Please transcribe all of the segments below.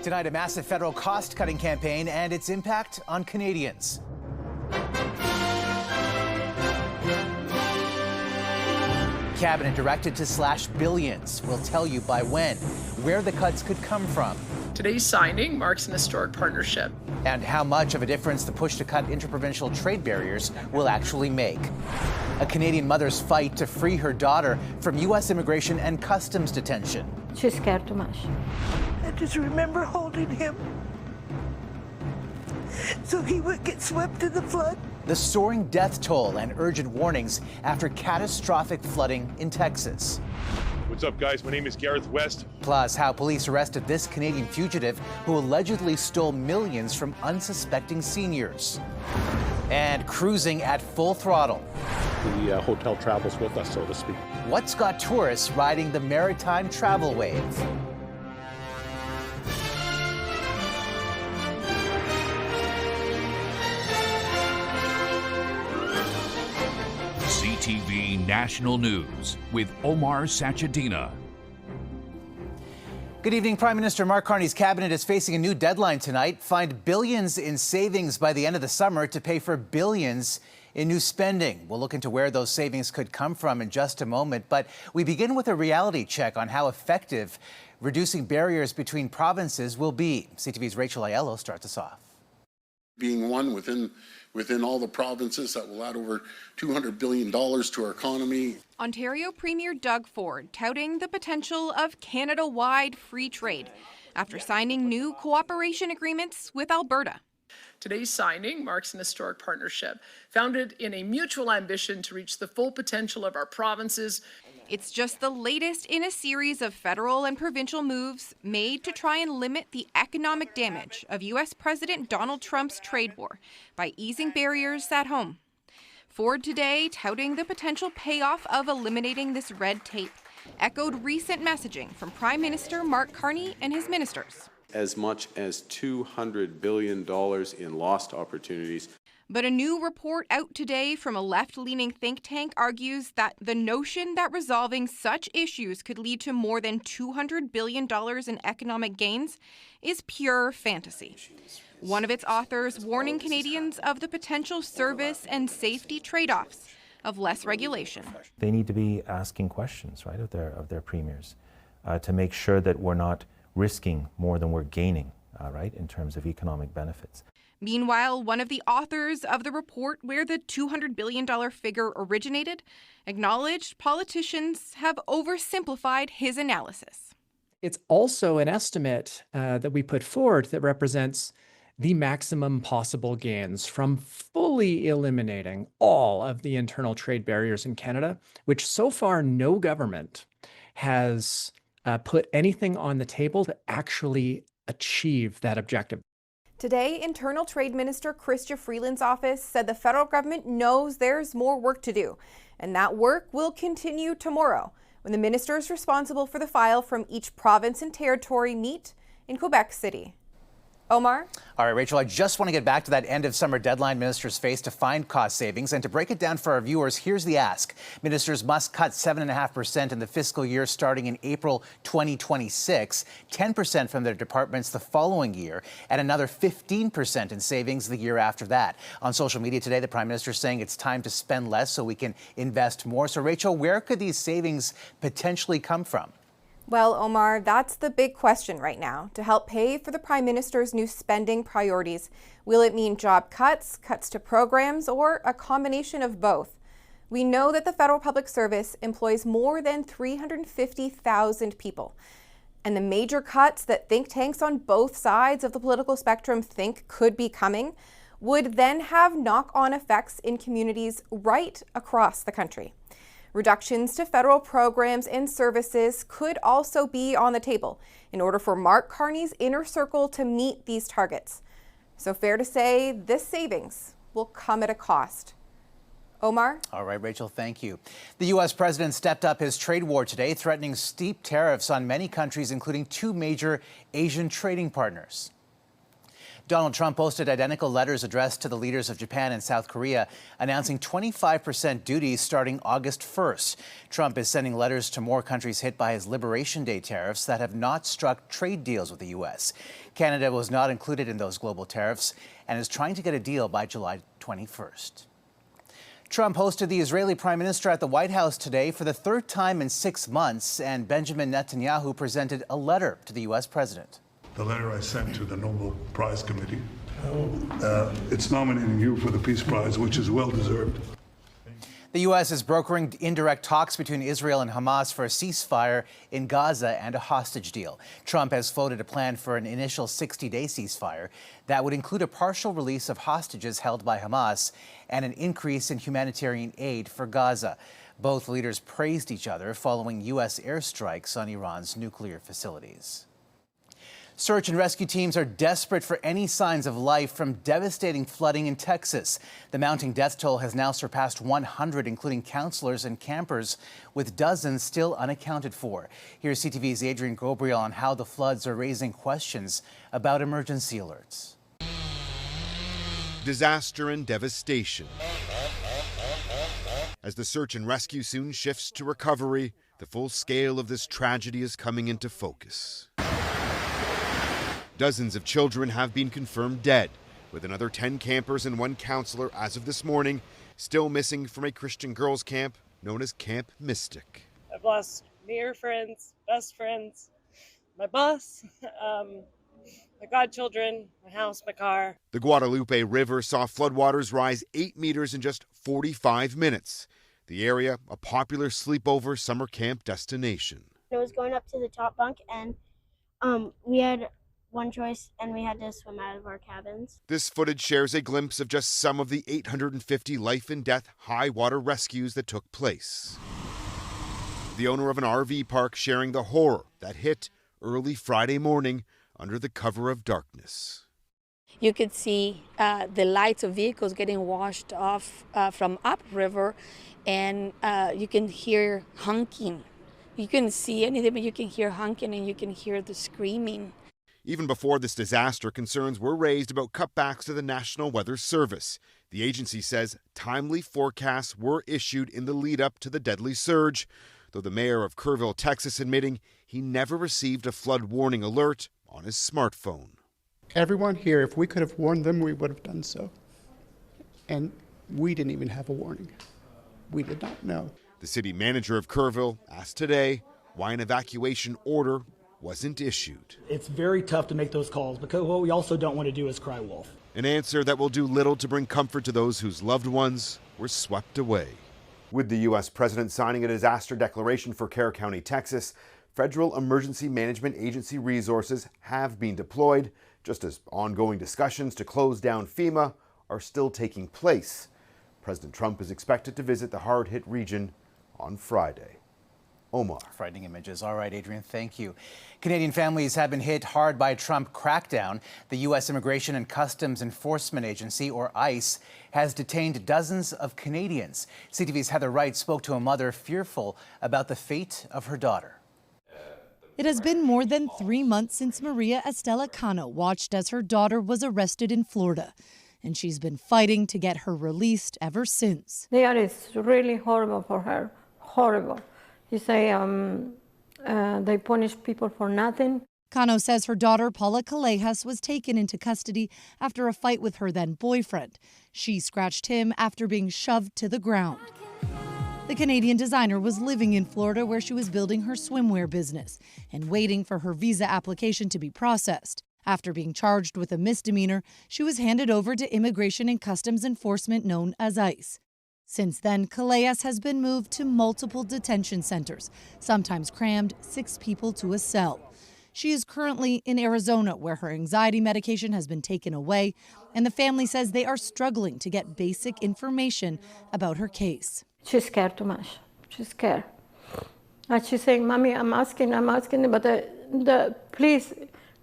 Tonight, a massive federal cost-cutting campaign and its impact on Canadians. Cabinet directed to slash billions. We'll tell you by when, where the cuts could come from. Today's signing marks an historic partnership. And how much of a difference the push to cut interprovincial trade barriers will actually make. A Canadian mother's fight to free her daughter from U.S. immigration and customs detention. She's scared too much. I just remember holding him so he would get swept in the flood. The soaring death toll and urgent warnings after catastrophic flooding in Texas. What's up, guys? My name is Gareth West. Plus, how police arrested this Canadian fugitive who allegedly stole millions from unsuspecting seniors. And cruising at full throttle. The hotel travels with us, so to speak. What's got tourists riding the maritime travel wave? CTV National News with Omar Sachedina. Good evening. Prime Minister Mark Carney's cabinet is facing a new deadline tonight. Find billions in savings by the end of the summer to pay for billions in new spending. We'll look into where those savings could come from in just a moment. But we begin with a reality check on how effective reducing barriers between provinces will be. CTV's Rachel Aiello starts us off. Being one within all the provinces, that will add over $200 billion to our economy. Ontario Premier Doug Ford touting the potential of Canada-wide free trade after signing new cooperation agreements with Alberta. Today's signing marks an historic partnership founded in a mutual ambition to reach the full potential of our provinces. It's just the latest in a series of federal and provincial moves made to try and limit the economic damage of U.S. President Donald Trump's trade war by easing barriers at home. Ford today touting the potential payoff of eliminating this red tape, echoed recent messaging from Prime Minister Mark Carney and his ministers. As much as $200 billion in lost opportunities. But a new report out today from a left-leaning think tank argues that the notion that resolving such issues could lead to more than $200 billion in economic gains is pure fantasy. One of its authors warning Canadians of the potential service and safety trade-offs of less regulation. They need to be asking questions, right, of their premiers to make sure that we're not risking more than we're gaining, right, in terms of economic benefits. Meanwhile, one of the authors of the report where the $200 billion figure originated acknowledged politicians have oversimplified his analysis. It's also an estimate that we put forward that represents the maximum possible gains from fully eliminating all of the internal trade barriers in Canada, which so far no government has put anything on the table to actually achieve that objective. Today, Internal Trade Minister Chrystia Freeland's office said the federal government knows there's more work to do, and that work will continue tomorrow when the ministers responsible for the file from each province and territory meet in Quebec City. Omar? All right, Rachel, I just want to get back to that end of summer deadline ministers face to find cost savings. And to break it down for our viewers, here's the ask. Ministers must cut 7.5% in the fiscal year starting in April 2026, 10% from their departments the following year, and another 15% in savings the year after that. On social media today, the Prime Minister is saying it's time to spend less so we can invest more. So, Rachel, where could these savings potentially come from? Well, Omar, that's the big question right now. To help pay for the Prime Minister's new spending priorities, will it mean job cuts, cuts to programs, or a combination of both? We know that the Federal Public Service employs more than 350,000 people. And the major cuts that think tanks on both sides of the political spectrum think could be coming would then have knock-on effects in communities right across the country. Reductions to federal programs and services could also be on the table in order for Mark Carney's inner circle to meet these targets. So fair to say this savings will come at a cost. Omar? All right, Rachel, thank you. The U.S. president stepped up his trade war today, threatening steep tariffs on many countries, including two major Asian trading partners. Donald Trump posted identical letters addressed to the leaders of Japan and South Korea, announcing 25% duties starting August 1st. Trump is sending letters to more countries hit by his Liberation Day tariffs that have not struck trade deals with the U.S. Canada was not included in those global tariffs and is trying to get a deal by July 21st. Trump hosted the Israeli Prime Minister at the White House today for the third time in 6 months, and Benjamin Netanyahu presented a letter to the U.S. president. The letter I sent to the Nobel Prize Committee, it's nominating you for the Peace Prize, which is well-deserved. The U.S. is brokering indirect talks between Israel and Hamas for a ceasefire in Gaza and a hostage deal. Trump has floated a plan for an initial 60-day ceasefire that would include a partial release of hostages held by Hamas and an increase in humanitarian aid for Gaza. Both leaders praised each other following U.S. airstrikes on Iran's nuclear facilities. Search and rescue teams are desperate for any signs of life from devastating flooding in Texas. The mounting death toll has now surpassed 100, including counselors and campers, with dozens still unaccounted for. Here's CTV's Adrian Gabriel on how the floods are raising questions about emergency alerts. Disaster and devastation. As the search and rescue soon shifts to recovery, the full scale of this tragedy is coming into focus. Dozens of children have been confirmed dead, with another 10 campers and 1 counselor as of this morning still missing from a Christian girls' camp known as Camp Mystic. I've lost near friends, best friends, my boss, my godchildren, my house, my car. The Guadalupe River saw floodwaters rise 8 meters in just 45 minutes. The area, a popular sleepover summer camp destination. I was going up to the top bunk, and we had one choice, and we had to swim out of our cabins. This footage shares a glimpse of just some of the 850 life and death high water rescues that took place. The owner of an RV park sharing the horror that hit early Friday morning under the cover of darkness. You could see the lights of vehicles getting washed off from upriver, and you can hear honking. You couldn't see anything, but you can hear honking and you can hear the screaming. Even before this disaster, concerns were raised about cutbacks to the National Weather Service. The agency says timely forecasts were issued in the lead up to the deadly surge, though the mayor of Kerrville, Texas, admitting he never received a flood warning alert on his smartphone. Everyone here, if we could have warned them, we would have done so. And we didn't even have a warning. We did not know. The city manager of Kerrville asked today why an evacuation order wasn't issued. It's very tough to make those calls because what we also don't want to do is cry wolf. An answer that will do little to bring comfort to those whose loved ones were swept away. With the U.S. president signing a disaster declaration for Kerr County, Texas, Federal Emergency Management Agency resources have been deployed, just as ongoing discussions to close down FEMA are still taking place. President Trump is expected to visit the hard-hit region on Friday. Omar. Frightening images. All right, Adrian, thank you. Canadian families have been hit hard by a Trump crackdown. The U.S. Immigration and Customs Enforcement Agency, or ICE, has detained dozens of Canadians. CTV's Heather Wright spoke to a mother fearful about the fate of her daughter. It has been more than 3 months since Maria Estela Cano watched as her daughter was arrested in Florida, and she's been fighting to get her released ever since. It's really horrible for her, horrible. You say they punish people for nothing. Cano says her daughter, Paula Callejas, was taken into custody after a fight with her then boyfriend. She scratched him after being shoved to the ground. The Canadian designer was living in Florida where she was building her swimwear business and waiting for her visa application to be processed. After being charged with a misdemeanor, she was handed over to Immigration and Customs Enforcement known as ICE. Since then, Callejas has been moved to multiple detention centers, sometimes crammed 6 people to a cell. She is currently in Arizona, where her anxiety medication has been taken away, and the family says they are struggling to get basic information about her case. She's scared too much. She's scared. And she's saying, Mommy, I'm asking, but please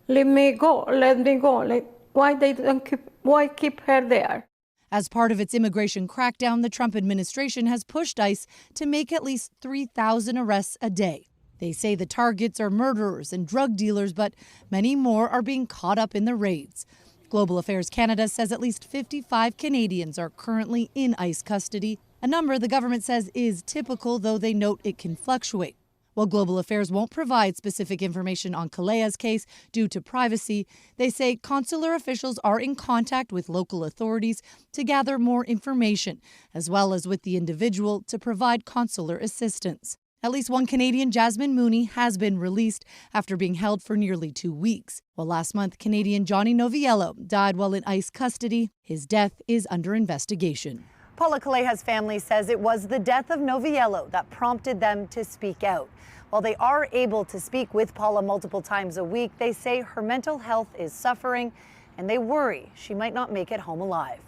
let me go, let me go. Like, why keep her there? As part of its immigration crackdown, the Trump administration has pushed ICE to make at least 3,000 arrests a day. They say the targets are murderers and drug dealers, but many more are being caught up in the raids. Global Affairs Canada says at least 55 Canadians are currently in ICE custody, a number the government says is typical, though they note it can fluctuate. While Global Affairs won't provide specific information on Kalea's case due to privacy, they say consular officials are in contact with local authorities to gather more information, as well as with the individual to provide consular assistance. At least one Canadian, Jasmine Mooney, has been released after being held for nearly 2 weeks. While last month, Canadian Johnny Noviello died while in ICE custody. His death is under investigation. Paula Kaleha's family says it was the death of Noviello that prompted them to speak out. While they are able to speak with Paula multiple times a week, they say her mental health is suffering and they worry she might not make it home alive.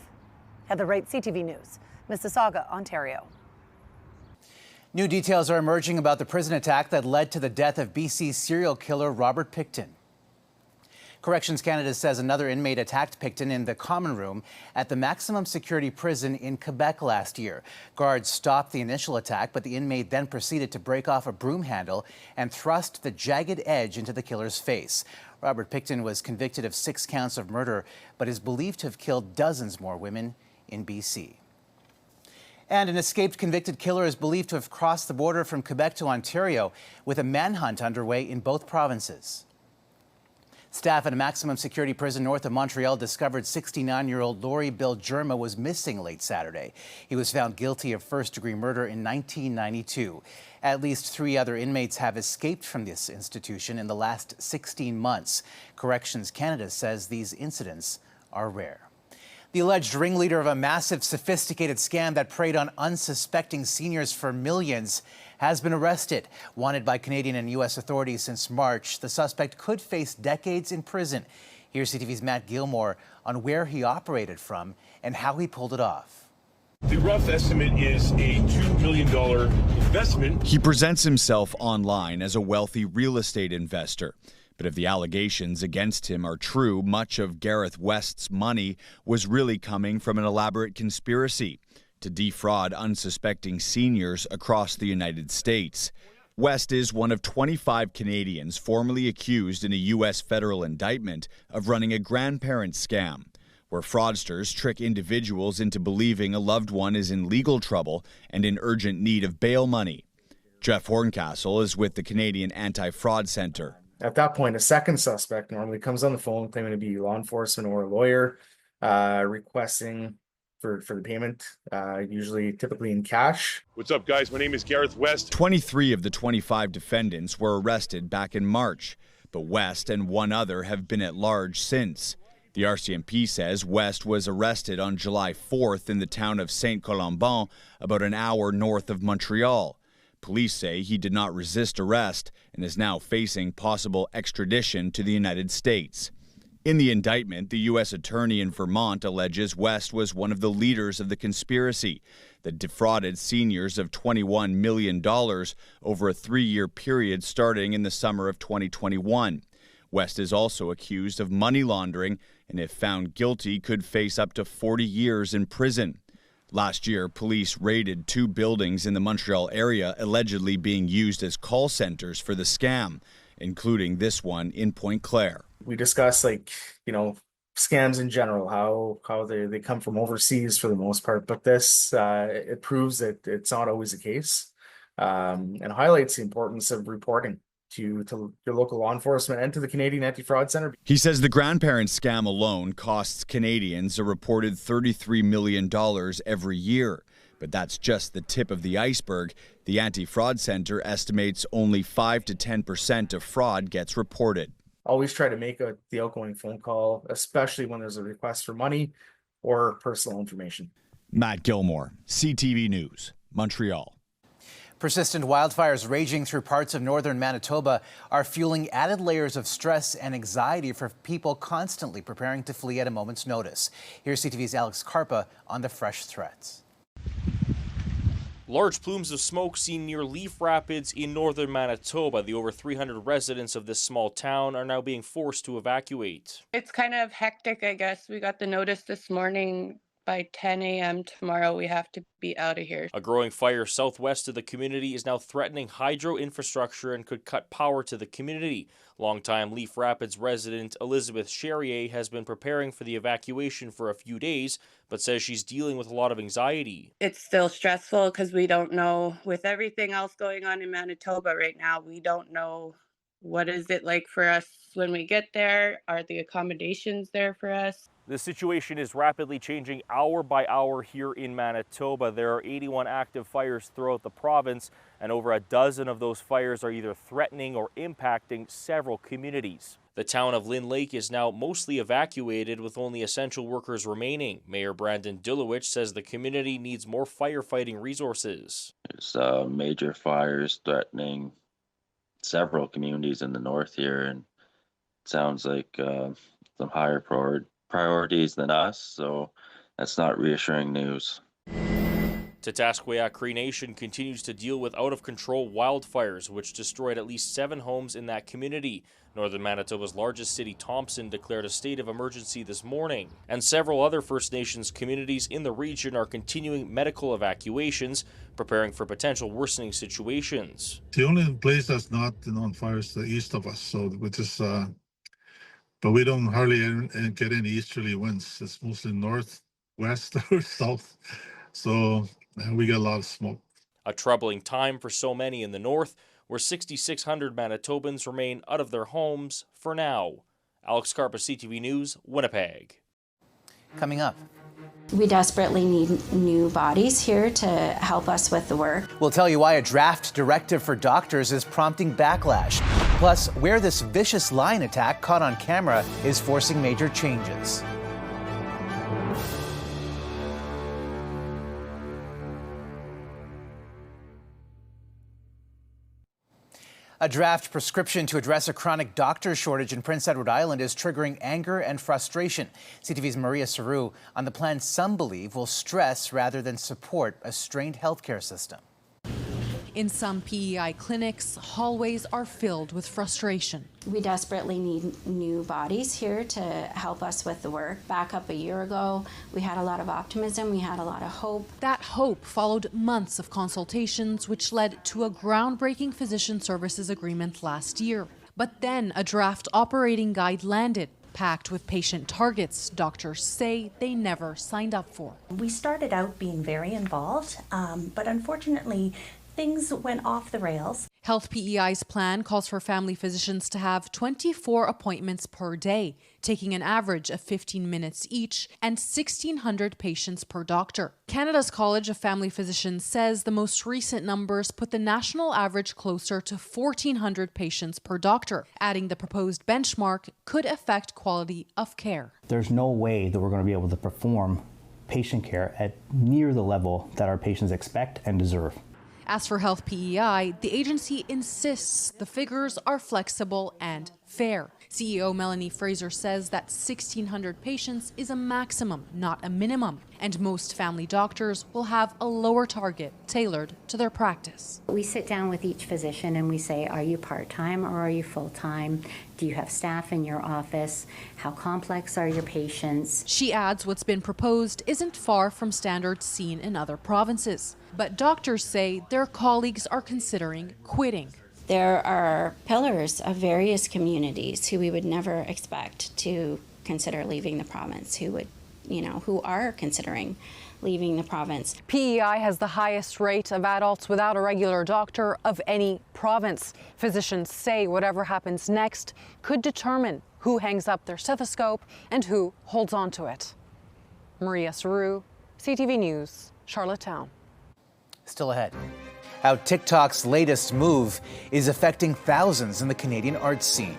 Heather Wright, CTV News, Mississauga, Ontario. New details are emerging about the prison attack that led to the death of BC serial killer Robert Pickton. Corrections Canada says another inmate attacked Pickton in the common room at the maximum security prison in Quebec last year. Guards stopped the initial attack, but the inmate then proceeded to break off a broom handle and thrust the jagged edge into the killer's face. Robert Pickton was convicted of 6 counts of murder, but is believed to have killed dozens more women in BC. And an escaped convicted killer is believed to have crossed the border from Quebec to Ontario, with a manhunt underway in both provinces. Staff at a maximum security prison north of Montreal discovered 69-year-old Laurie Bill Germa was missing late Saturday. He was found guilty of first-degree murder in 1992. At least 3 other inmates have escaped from this institution in the last 16 months. Corrections Canada says these incidents are rare. The alleged ringleader of a massive, sophisticated scam that preyed on unsuspecting seniors for millions has been arrested. Wanted by Canadian and U.S. authorities since March, the suspect could face decades in prison. Here's CTV's Matt Gilmore on where he operated from and how he pulled it off. The rough estimate is a $2 million investment. He presents himself online as a wealthy real estate investor. But if the allegations against him are true, much of Gareth West's money was really coming from an elaborate conspiracy to defraud unsuspecting seniors across the United States. West is one of 25 Canadians formally accused in a U.S. federal indictment of running a grandparent scam, where fraudsters trick individuals into believing a loved one is in legal trouble and in urgent need of bail money. Jeff Horncastle is with the Canadian Anti-Fraud Centre. At that point, a second suspect normally comes on the phone claiming to be law enforcement or a lawyer, requesting for the payment, typically in cash. What's up, guys? My name is Gareth West. 23 of the 25 defendants were arrested back in March, but West and one other have been at large since. The RCMP says West was arrested on July 4th in the town of Saint-Colomban, about an hour north of Montreal. Police say he did not resist arrest and is now facing possible extradition to the United States. In the indictment, the U.S. attorney in Vermont alleges West was one of the leaders of the conspiracy that defrauded seniors of $21 million over a 3-year period starting in the summer of 2021. West is also accused of money laundering and, if found guilty, could face up to 40 years in prison. Last year, police raided 2 buildings in the Montreal area allegedly being used as call centers for the scam, including this one in Pointe Claire. We discuss scams in general, how they come from overseas for the most part, but this it proves that it's not always the case, and highlights the importance of reporting to your local law enforcement and to the Canadian Anti-Fraud Centre. He says the grandparent scam alone costs Canadians a reported $33 million every year. But that's just the tip of the iceberg. The Anti-Fraud Centre estimates only 5 to 10% of fraud gets reported. Always try to make the outgoing phone call, especially when there's a request for money or personal information. Matt Gilmore, CTV News, Montreal. Persistent wildfires raging through parts of northern Manitoba are fueling added layers of stress and anxiety for people constantly preparing to flee at a moment's notice. Here's CTV's Alex Karpa on the fresh threats. Large plumes of smoke seen near Leaf Rapids in northern Manitoba. The over 300 residents of this small town are now being forced to evacuate. It's kind of hectic, I guess. We got the notice this morning by 10 a.m. tomorrow, we have to be out of here. A growing fire southwest of the community is now threatening hydro infrastructure and could cut power to the community. Longtime Leaf Rapids resident Elizabeth Charrier has been preparing for the evacuation for a few days, but says she's dealing with a lot of anxiety. It's still stressful because we don't know, with everything else going on in Manitoba right now, we don't know what is it like for us when we get there. Are the accommodations there for us? The situation is rapidly changing hour by hour here in Manitoba. There are 81 active fires throughout the province, and over a dozen of those fires are either threatening or impacting several communities. The town of Lynn Lake is now mostly evacuated, with only essential workers remaining. Mayor Brandon Dulowich says the community needs more firefighting resources. There's major fires threatening several communities in the north here, and it sounds like some higher priorities than us, so that's not reassuring news. Tataskoya Cree Nation continues to deal with out-of-control wildfires, which destroyed at least 7 homes in that community. Northern Manitoba's largest city, Thompson, declared a state of emergency this morning, and several other First Nations communities in the region are continuing medical evacuations, preparing for potential worsening situations. The only place that's not on fire is the east of us, so which is but we don't hardly get any easterly winds. It's mostly north, west, or south. So we get a lot of smoke. A troubling time for so many in the north, where 6,600 Manitobans remain out of their homes for now. Alex Carpa, CTV News, Winnipeg. Coming up. We desperately need new bodies here to help us with the work. We'll tell you why a draft directive for doctors is prompting backlash. Plus, where this vicious lion attack caught on camera is forcing major changes. A draft prescription to address a chronic doctor shortage in Prince Edward Island is triggering anger and frustration. CTV's Maria Saru on the plan some believe will stress rather than support a strained healthcare system. In some PEI clinics, hallways are filled with frustration. We desperately need new bodies here to help us with the work. Back up a year ago, we had a lot of optimism, we had a lot of hope. That hope followed months of consultations, which led to a groundbreaking physician services agreement last year. But then a draft operating guide landed, packed with patient targets doctors say they never signed up for. We started out being very involved, but unfortunately, things went off the rails. Health PEI's plan calls for family physicians to have 24 appointments per day, taking an average of 15 minutes each and 1,600 patients per doctor. Canada's College of Family Physicians says the most recent numbers put the national average closer to 1,400 patients per doctor. Adding the proposed benchmark could affect quality of care. There's no way that we're going to be able to perform patient care at near the level that our patients expect and deserve. As for Health PEI, the agency insists the figures are flexible and fair. CEO Melanie Fraser says that 1,600 patients is a maximum, not a minimum, and most family doctors will have a lower target tailored to their practice. We sit down with each physician and we say, are you part-time or are you full-time? Do you have staff in your office? How complex are your patients? She adds what's been proposed isn't far from standards seen in other provinces. But doctors say their colleagues are considering quitting. There are pillars of various communities who we would never expect to consider leaving the province, who are considering leaving the province. PEI has the highest rate of adults without a regular doctor of any province. Physicians say whatever happens next could determine who hangs up their stethoscope and who holds on to it. Maria Saru, CTV News, Charlottetown. Still ahead, how TikTok's latest move is affecting thousands in the Canadian arts scene.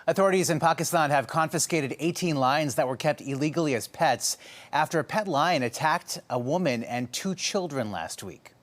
Authorities in Pakistan have confiscated 18 lions that were kept illegally as pets after a pet lion attacked a woman and 2 children last week.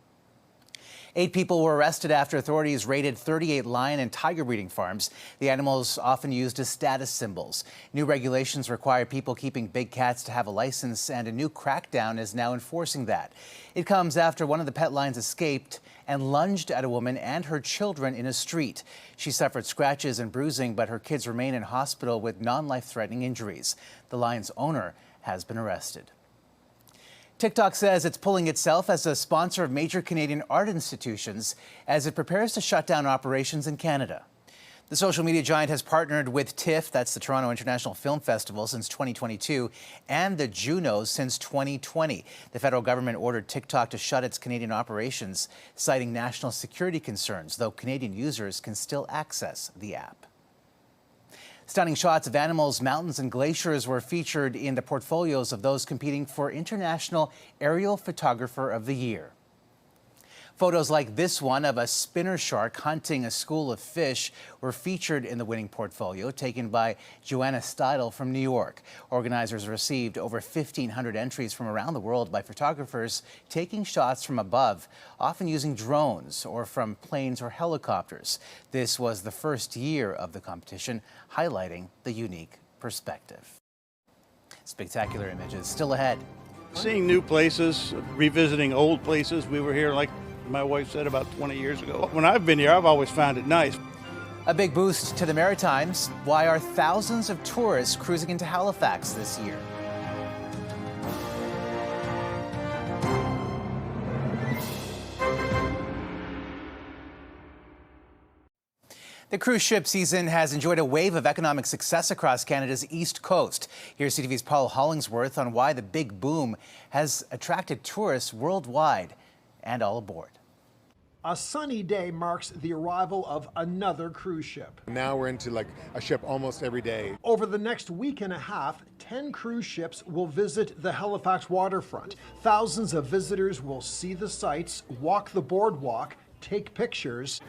8 people were arrested after authorities raided 38 lion and tiger breeding farms. The animals often used as status symbols. New regulations require people keeping big cats to have a license, and a new crackdown is now enforcing that. It comes after one of the pet lions escaped and lunged at a woman and her children in a street. She suffered scratches and bruising, but her kids remain in hospital with non-life-threatening injuries. The lion's owner has been arrested. TikTok says it's pulling itself as a sponsor of major Canadian art institutions as it prepares to shut down operations in Canada. The social media giant has partnered with TIFF, that's the Toronto International Film Festival, since 2022, and the Junos since 2020. The federal government ordered TikTok to shut its Canadian operations, citing national security concerns, though Canadian users can still access the app. Stunning shots of animals, mountains, and glaciers were featured in the portfolios of those competing for International Aerial Photographer of the Year. Photos like this one of a spinner shark hunting a school of fish were featured in the winning portfolio, taken by Joanna Steidel from New York. Organizers received over 1,500 entries from around the world by photographers taking shots from above, often using drones or from planes or helicopters. This was the first year of the competition, highlighting the unique perspective. Spectacular images still ahead. Seeing new places, revisiting old places. We were here, like my wife said, about 20 years ago. When I've been here, I've always found it nice. A big boost to the Maritimes. Why are thousands of tourists cruising into Halifax this year? The cruise ship season has enjoyed a wave of economic success across Canada's east coast. Here's CTV's Paul Hollingsworth on why the big boom has attracted tourists worldwide and all aboard. A sunny day marks the arrival of another cruise ship. Now we're into like a ship almost every day. Over the next week and a half, 10 cruise ships will visit the Halifax waterfront. Thousands of visitors will see the sights, walk the boardwalk, take pictures,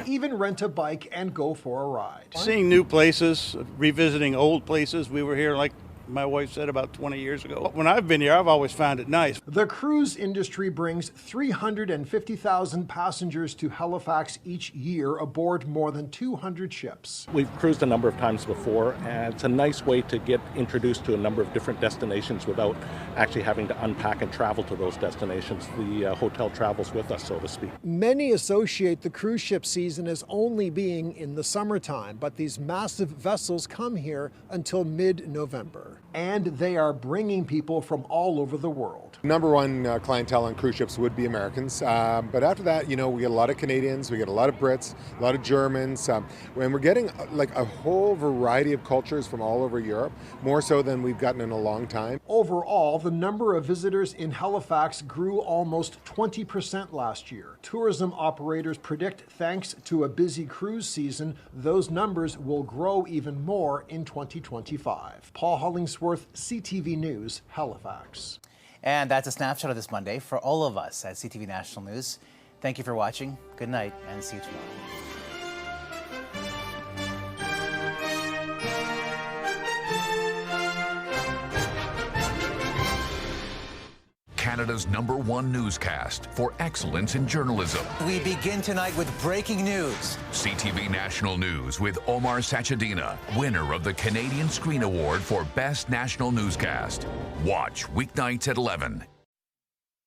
even rent a bike and go for a ride. Seeing new places, revisiting old places. We were here, like my wife said, about 20 years ago. When I've been here, I've always found it nice. The cruise industry brings 350,000 passengers to Halifax each year aboard more than 200 ships. We've cruised a number of times before, and it's a nice way to get introduced to a number of different destinations without actually having to unpack and travel to those destinations. The hotel travels with us, so to speak. Many associate the cruise ship season as only being in the summertime, but these massive vessels come here until mid-November. And they are bringing people from all over the world. Number one clientele on cruise ships would be Americans. But after that, you know, we get a lot of Canadians, we get a lot of Brits, a lot of Germans, and we're getting like a whole variety of cultures from all over Europe, more so than we've gotten in a long time. Overall, the number of visitors in Halifax grew almost 20% last year. Tourism operators predict, thanks to a busy cruise season, those numbers will grow even more in 2025. Paul Hollingsworth, CTV News, Halifax. And that's a snapshot of this Monday for all of us at CTV National News. Thank you for watching. Good night, and see you tomorrow. Canada's #1 newscast for excellence in journalism. We begin tonight with breaking news. CTV National News with Omar Sachedina, winner of the Canadian Screen Award for Best National Newscast. Watch weeknights at 11.